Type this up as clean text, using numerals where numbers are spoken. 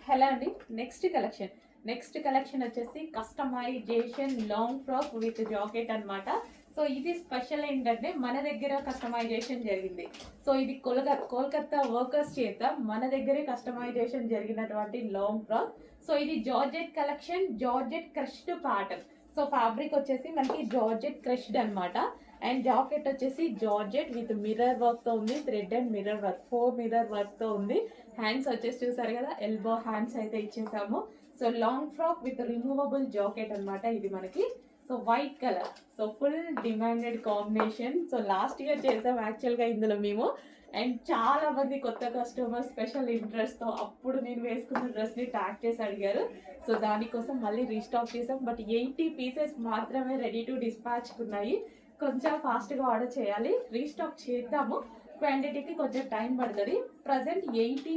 Hello అండి. Next collection వచ్చేసి customization long frock with jacket అన్నమాట. సో ఇది స్పెషల్ ఏంటంటే మన దగ్గర కస్టమైజేషన్ జరిగింది. సో ఇది కోల్కతా వర్కర్స్ చేత మన దగ్గరే కస్టమైజేషన్ జరిగినటువంటి లాంగ్ ఫ్రాక్. సో ఇది georgette collection, georgette crushed pattern. So fabric వచ్చేసి మనకి జార్జెట్ క్రష్డ్ అన్నమాట. అండ్ జాకెట్ వచ్చేసి జార్జెట్ విత్ మిర్రర్ వర్క్ తో ఉంది, thread and mirror work, 4 mirror work తో ఉంది. హ్యాండ్స్ వచ్చేసి చూసారు కదా, ఎల్బో హ్యాండ్స్ అయితే ఇచ్చేసాము. So long frock with removable jacket అన్నమాట ఇది మనకి. So white colour, so full demanded combination. So last year చేసాం యాక్చువల్గా ఇందులో మేము. అండ్ చాలా మంది కొత్త కస్టమర్ స్పెషల్ ఇంట్రెస్ట్ తో అప్పుడు నేను వేసుకున్న డ్రెస్ ని ట్యాగ్ చేసి అడిగారు. సో దానికోసం మళ్ళీ రీస్టాక్ చేసాం. బట్ 80 పీసెస్ మాత్రమే రెడీ టు డిస్పాచ్ ఉన్నాయి. కొంచెం ఫాస్ట్ గా ఆర్డర్ చేయాలి, రీస్టాక్ చేద్దాము. క్వాంటిటీకి కొంచెం టైం పడుతుంది. ప్రజెంట్ 80